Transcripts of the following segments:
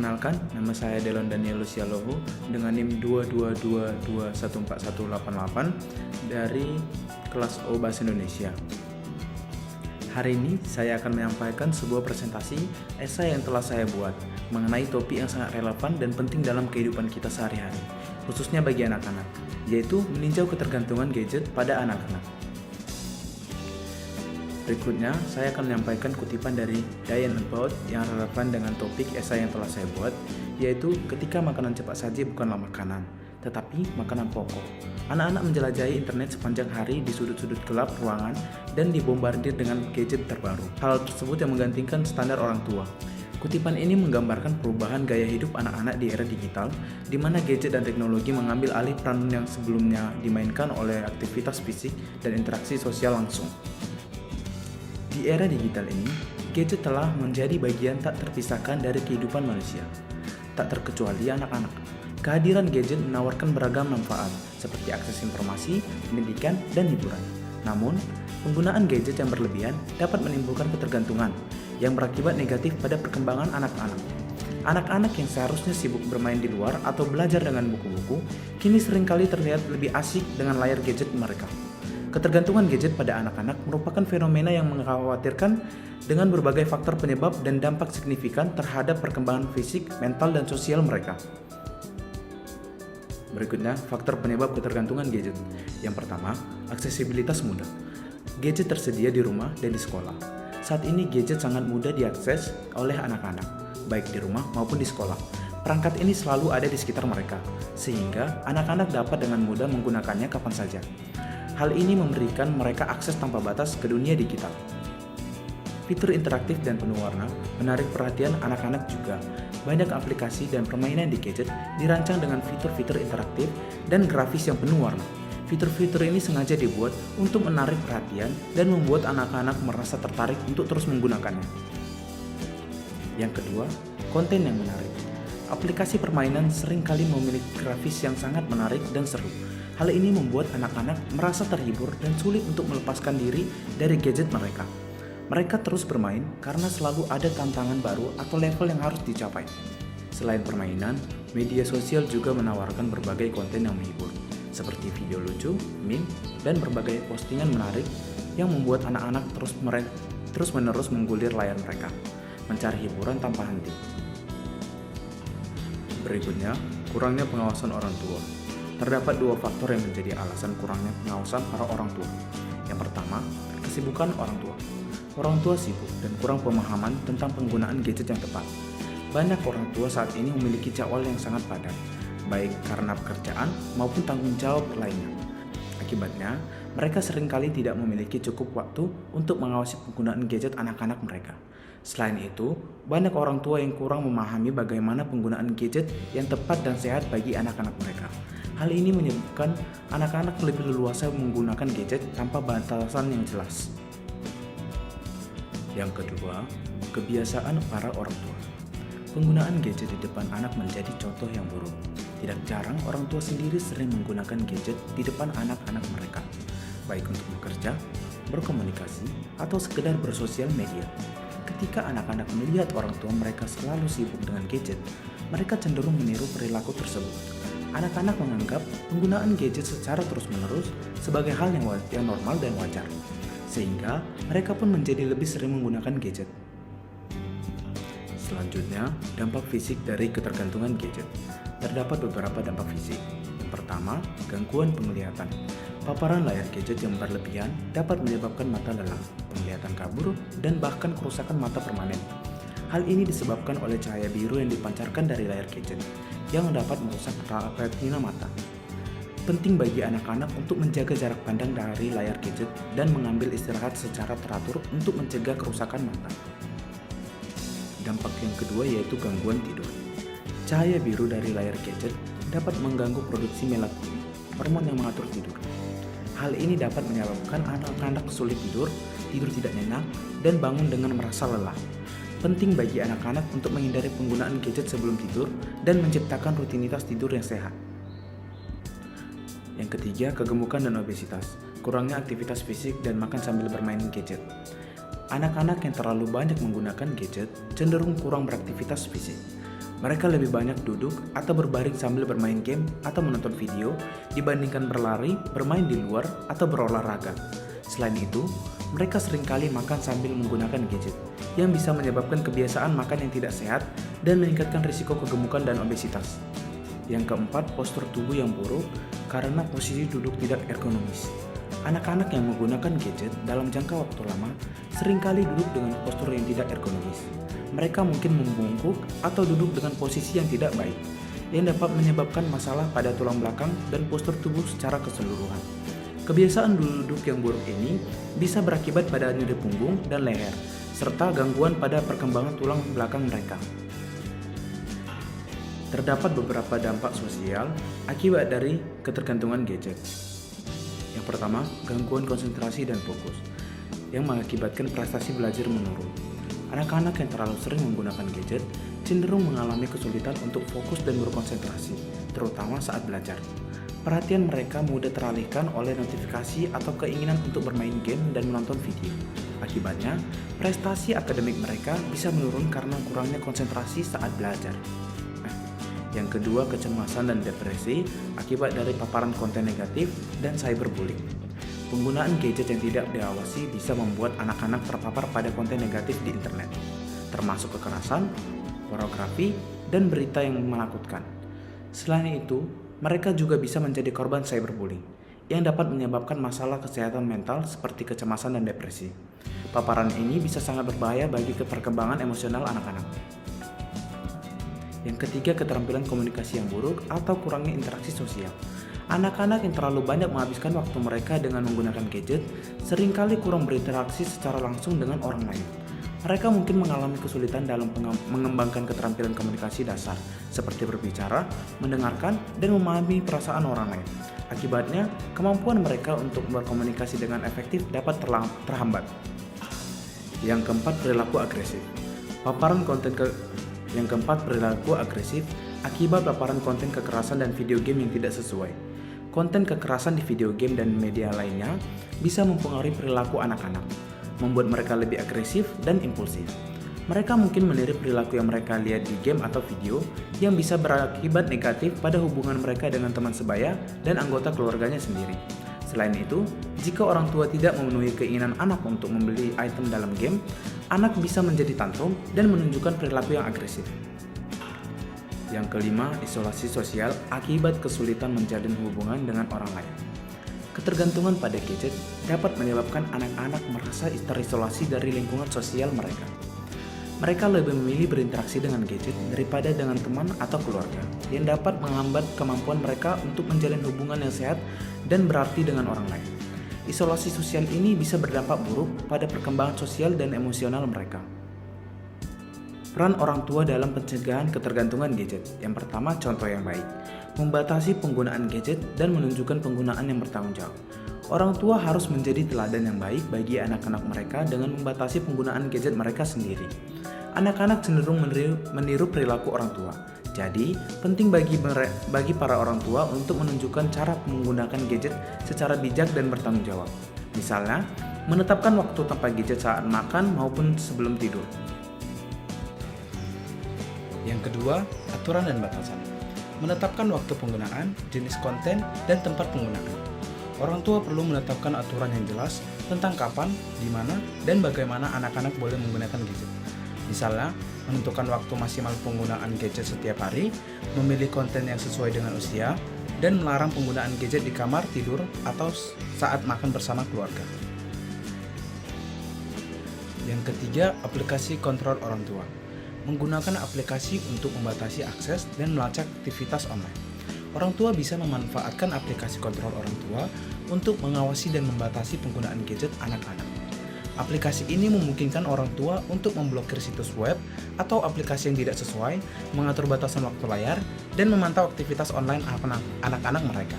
Perkenalkan, nama saya Delon Daniel Lucialoho dengan NIM 222214188 dari kelas O Bahasa Indonesia. Hari ini saya akan menyampaikan sebuah presentasi esai yang telah saya buat mengenai topik yang sangat relevan dan penting dalam kehidupan kita sehari-hari, khususnya bagi anak-anak, yaitu meninjau ketergantungan gadget pada anak-anak. Berikutnya, saya akan menyampaikan kutipan dari Diane About yang relevan dengan topik esai yang telah saya buat, yaitu ketika makanan cepat saji bukanlah makanan, tetapi makanan pokok. Anak-anak menjelajahi internet sepanjang hari di sudut-sudut gelap ruangan dan dibombardir dengan gadget terbaru. Hal tersebut yang menggantikan standar orang tua. Kutipan ini menggambarkan perubahan gaya hidup anak-anak di era digital, di mana gadget dan teknologi mengambil alih peran yang sebelumnya dimainkan oleh aktivitas fisik dan interaksi sosial langsung. Di era digital ini, gadget telah menjadi bagian tak terpisahkan dari kehidupan manusia, tak terkecuali anak-anak. Kehadiran gadget menawarkan beragam manfaat, seperti akses informasi, pendidikan, dan hiburan. Namun, penggunaan gadget yang berlebihan dapat menimbulkan ketergantungan yang berakibat negatif pada perkembangan anak-anak. Anak-anak yang seharusnya sibuk bermain di luar atau belajar dengan buku-buku, kini seringkali terlihat lebih asik dengan layar gadget mereka. Ketergantungan gadget pada anak-anak merupakan fenomena yang mengkhawatirkan dengan berbagai faktor penyebab dan dampak signifikan terhadap perkembangan fisik, mental, dan sosial mereka. Berikutnya, faktor penyebab ketergantungan gadget. Yang pertama, aksesibilitas mudah. Gadget tersedia di rumah dan di sekolah. Saat ini gadget sangat mudah diakses oleh anak-anak, baik di rumah maupun di sekolah. Perangkat ini selalu ada di sekitar mereka, sehingga anak-anak dapat dengan mudah menggunakannya kapan saja. Hal ini memberikan mereka akses tanpa batas ke dunia digital. Fitur interaktif dan penuh warna menarik perhatian anak-anak juga. Banyak aplikasi dan permainan di gadget dirancang dengan fitur-fitur interaktif dan grafis yang penuh warna. Fitur-fitur ini sengaja dibuat untuk menarik perhatian dan membuat anak-anak merasa tertarik untuk terus menggunakannya. Yang kedua, konten yang menarik. Aplikasi permainan seringkali memiliki grafis yang sangat menarik dan seru. Hal ini membuat anak-anak merasa terhibur dan sulit untuk melepaskan diri dari gadget mereka. Mereka terus bermain karena selalu ada tantangan baru atau level yang harus dicapai. Selain permainan, media sosial juga menawarkan berbagai konten yang menghibur, seperti video lucu, meme, dan berbagai postingan menarik yang membuat anak-anak terus-menerus menggulir layar mereka, mencari hiburan tanpa henti. Berikutnya, kurangnya pengawasan orang tua. Terdapat dua faktor yang menjadi alasan kurangnya pengawasan para orang tua. Yang pertama, kesibukan orang tua. Orang tua sibuk dan kurang pemahaman tentang penggunaan gadget yang tepat. Banyak orang tua saat ini memiliki jadwal yang sangat padat, baik karena pekerjaan maupun tanggung jawab lainnya. Akibatnya, mereka seringkali tidak memiliki cukup waktu untuk mengawasi penggunaan gadget anak-anak mereka. Selain itu, banyak orang tua yang kurang memahami bagaimana penggunaan gadget yang tepat dan sehat bagi anak-anak mereka. Hal ini menyebabkan anak-anak lebih leluasa menggunakan gadget tanpa batasan yang jelas. Yang kedua, kebiasaan para orang tua. Penggunaan gadget di depan anak menjadi contoh yang buruk. Tidak jarang orang tua sendiri sering menggunakan gadget di depan anak-anak mereka, baik untuk bekerja, berkomunikasi, atau sekedar bersosial media. Ketika anak-anak melihat orang tua mereka selalu sibuk dengan gadget, mereka cenderung meniru perilaku tersebut. Anak-anak menganggap penggunaan gadget secara terus-menerus sebagai hal yang normal dan wajar, sehingga mereka pun menjadi lebih sering menggunakan gadget. Selanjutnya, dampak fisik dari ketergantungan gadget. Terdapat beberapa dampak fisik. Yang pertama, gangguan penglihatan. Paparan layar gadget yang berlebihan dapat menyebabkan mata lelah, penglihatan kabur, dan bahkan kerusakan mata permanen. Hal ini disebabkan oleh cahaya biru yang dipancarkan dari layar gadget, yang dapat merusak retina mata. Penting bagi anak-anak untuk menjaga jarak pandang dari layar gadget dan mengambil istirahat secara teratur untuk mencegah kerusakan mata. Dampak yang kedua yaitu gangguan tidur. Cahaya biru dari layar gadget dapat mengganggu produksi melatonin, hormon yang mengatur tidur. Hal ini dapat menyebabkan anak-anak sulit tidur tidak nyenyak, dan bangun dengan merasa lelah. Penting bagi anak-anak untuk menghindari penggunaan gadget sebelum tidur dan menciptakan rutinitas tidur yang sehat. Yang ketiga, kegemukan dan obesitas. Kurangnya aktivitas fisik dan makan sambil bermain gadget. Anak-anak yang terlalu banyak menggunakan gadget cenderung kurang beraktivitas fisik. Mereka lebih banyak duduk atau berbaring sambil bermain game atau menonton video dibandingkan berlari, bermain di luar, atau berolahraga. Selain itu, mereka seringkali makan sambil menggunakan gadget, yang bisa menyebabkan kebiasaan makan yang tidak sehat dan meningkatkan risiko kegemukan dan obesitas. Yang keempat, postur tubuh yang buruk karena posisi duduk tidak ergonomis. Anak-anak yang menggunakan gadget dalam jangka waktu lama seringkali duduk dengan postur yang tidak ergonomis. Mereka mungkin membungkuk atau duduk dengan posisi yang tidak baik, yang dapat menyebabkan masalah pada tulang belakang dan postur tubuh secara keseluruhan. Kebiasaan duduk yang buruk ini bisa berakibat pada nyeri punggung dan leher, serta gangguan pada perkembangan tulang belakang mereka. Terdapat beberapa dampak sosial akibat dari ketergantungan gadget. Yang pertama, gangguan konsentrasi dan fokus, yang mengakibatkan prestasi belajar menurun. Anak-anak yang terlalu sering menggunakan gadget cenderung mengalami kesulitan untuk fokus dan berkonsentrasi, terutama saat belajar. Perhatian mereka mudah teralihkan oleh notifikasi atau keinginan untuk bermain game dan menonton video. Akibatnya, prestasi akademik mereka bisa menurun karena kurangnya konsentrasi saat belajar. Yang kedua, kecemasan dan depresi akibat dari paparan konten negatif dan cyberbullying. Penggunaan gadget yang tidak diawasi bisa membuat anak-anak terpapar pada konten negatif di internet, termasuk kekerasan, pornografi, dan berita yang menakutkan. Selain itu, mereka juga bisa menjadi korban cyberbullying, yang dapat menyebabkan masalah kesehatan mental seperti kecemasan dan depresi. Paparan ini bisa sangat berbahaya bagi perkembangan emosional anak-anak. Yang ketiga, keterampilan komunikasi yang buruk atau kurangnya interaksi sosial. Anak-anak yang terlalu banyak menghabiskan waktu mereka dengan menggunakan gadget seringkali kurang berinteraksi secara langsung dengan orang lain. Mereka mungkin mengalami kesulitan dalam mengembangkan keterampilan komunikasi dasar, seperti berbicara, mendengarkan, dan memahami perasaan orang lain. Akibatnya, kemampuan mereka untuk berkomunikasi dengan efektif dapat terhambat. Yang keempat, perilaku agresif. Yang keempat, perilaku agresif akibat paparan konten kekerasan dan video game yang tidak sesuai. Konten kekerasan di video game dan media lainnya bisa mempengaruhi perilaku anak-anak, membuat mereka lebih agresif dan impulsif. Mereka mungkin meniru perilaku yang mereka lihat di game atau video yang bisa berakibat negatif pada hubungan mereka dengan teman sebaya dan anggota keluarganya sendiri. Selain itu, jika orang tua tidak memenuhi keinginan anak untuk membeli item dalam game, anak bisa menjadi tantrum dan menunjukkan perilaku yang agresif. Yang kelima, isolasi sosial akibat kesulitan menjalin hubungan dengan orang lain. Ketergantungan pada gadget dapat menyebabkan anak-anak merasa terisolasi dari lingkungan sosial mereka. Mereka lebih memilih berinteraksi dengan gadget daripada dengan teman atau keluarga, yang dapat menghambat kemampuan mereka untuk menjalin hubungan yang sehat dan berarti dengan orang lain. Isolasi sosial ini bisa berdampak buruk pada perkembangan sosial dan emosional mereka. Peran orang tua dalam pencegahan ketergantungan gadget. Yang pertama, contoh yang baik. Membatasi penggunaan gadget dan menunjukkan penggunaan yang bertanggung jawab. Orang tua harus menjadi teladan yang baik bagi anak-anak mereka dengan membatasi penggunaan gadget mereka sendiri. Anak-anak cenderung meniru perilaku orang tua. Jadi, penting bagi para orang tua untuk menunjukkan cara menggunakan gadget secara bijak dan bertanggung jawab. Misalnya, menetapkan waktu tanpa gadget saat makan maupun sebelum tidur. Yang kedua, aturan dan batasan. Menetapkan waktu penggunaan, jenis konten, dan tempat penggunaan. Orang tua perlu menetapkan aturan yang jelas tentang kapan, di mana, dan bagaimana anak-anak boleh menggunakan gadget. Misalnya, menentukan waktu maksimal penggunaan gadget setiap hari, memilih konten yang sesuai dengan usia, dan melarang penggunaan gadget di kamar tidur atau saat makan bersama keluarga. Yang ketiga, aplikasi kontrol orang tua. Menggunakan aplikasi untuk membatasi akses dan melacak aktivitas online. Orang tua bisa memanfaatkan aplikasi kontrol orang tua untuk mengawasi dan membatasi penggunaan gadget anak-anak. Aplikasi ini memungkinkan orang tua untuk memblokir situs web atau aplikasi yang tidak sesuai, mengatur batasan waktu layar, dan memantau aktivitas online anak-anak mereka.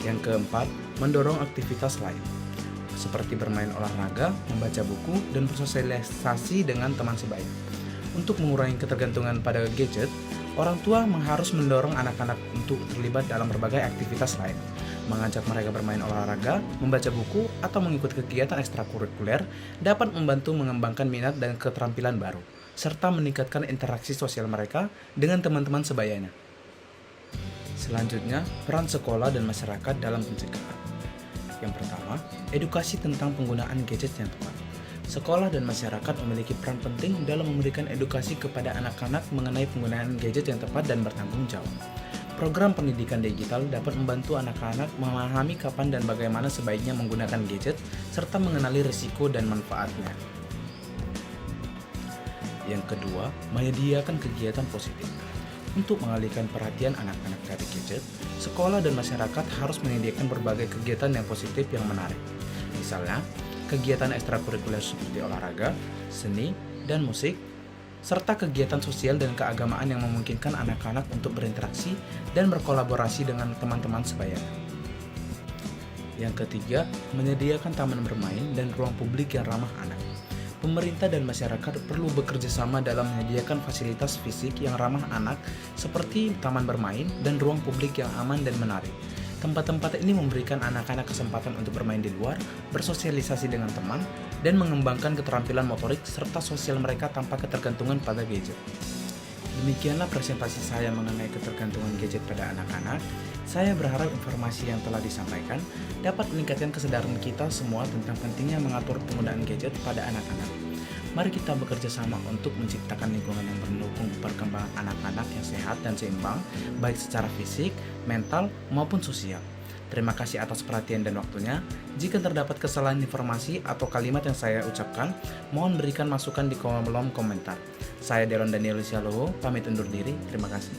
Yang keempat, mendorong aktivitas lain, seperti bermain olahraga, membaca buku, dan bersosialisasi dengan teman sebaya. Untuk mengurangi ketergantungan pada gadget, orang tua harus mendorong anak-anak untuk terlibat dalam berbagai aktivitas lain. Mengajak mereka bermain olahraga, membaca buku, atau mengikuti kegiatan ekstrakurikuler dapat membantu mengembangkan minat dan keterampilan baru. serta meningkatkan interaksi sosial mereka dengan teman-teman sebayanya. Selanjutnya, peran sekolah dan masyarakat dalam pencegahan. Yang pertama, edukasi tentang penggunaan gadget yang tepat. Sekolah dan masyarakat memiliki peran penting dalam memberikan edukasi kepada anak-anak mengenai penggunaan gadget yang tepat dan bertanggung jawab. Program pendidikan digital dapat membantu anak-anak memahami kapan dan bagaimana sebaiknya menggunakan gadget, serta mengenali risiko dan manfaatnya. Yang kedua, menyediakan kegiatan positif. Untuk mengalihkan perhatian anak-anak dari gadget, sekolah dan masyarakat harus menyediakan berbagai kegiatan yang positif yang menarik. Misalnya, kegiatan ekstrakurikuler seperti olahraga, seni, dan musik, serta kegiatan sosial dan keagamaan yang memungkinkan anak-anak untuk berinteraksi dan berkolaborasi dengan teman-teman sebayanya. Yang ketiga, menyediakan taman bermain dan ruang publik yang ramah anak. Pemerintah dan masyarakat perlu bekerja sama dalam menyediakan fasilitas fisik yang ramah anak seperti taman bermain dan ruang publik yang aman dan menarik. Tempat-tempat ini memberikan anak-anak kesempatan untuk bermain di luar, bersosialisasi dengan teman, dan mengembangkan keterampilan motorik serta sosial mereka tanpa ketergantungan pada gadget. Demikianlah presentasi saya mengenai ketergantungan gadget pada anak-anak. Saya berharap informasi yang telah disampaikan dapat meningkatkan kesadaran kita semua tentang pentingnya mengatur penggunaan gadget pada anak-anak. Mari kita bekerja sama untuk menciptakan lingkungan yang mendukung perkembangan anak-anak yang sehat dan seimbang, baik secara fisik, mental, maupun sosial. Terima kasih atas perhatian dan waktunya. Jika terdapat kesalahan informasi atau kalimat yang saya ucapkan, mohon berikan masukan di kolom komentar. Saya Deron Daniel Lucialowo, pamit undur diri. Terima kasih.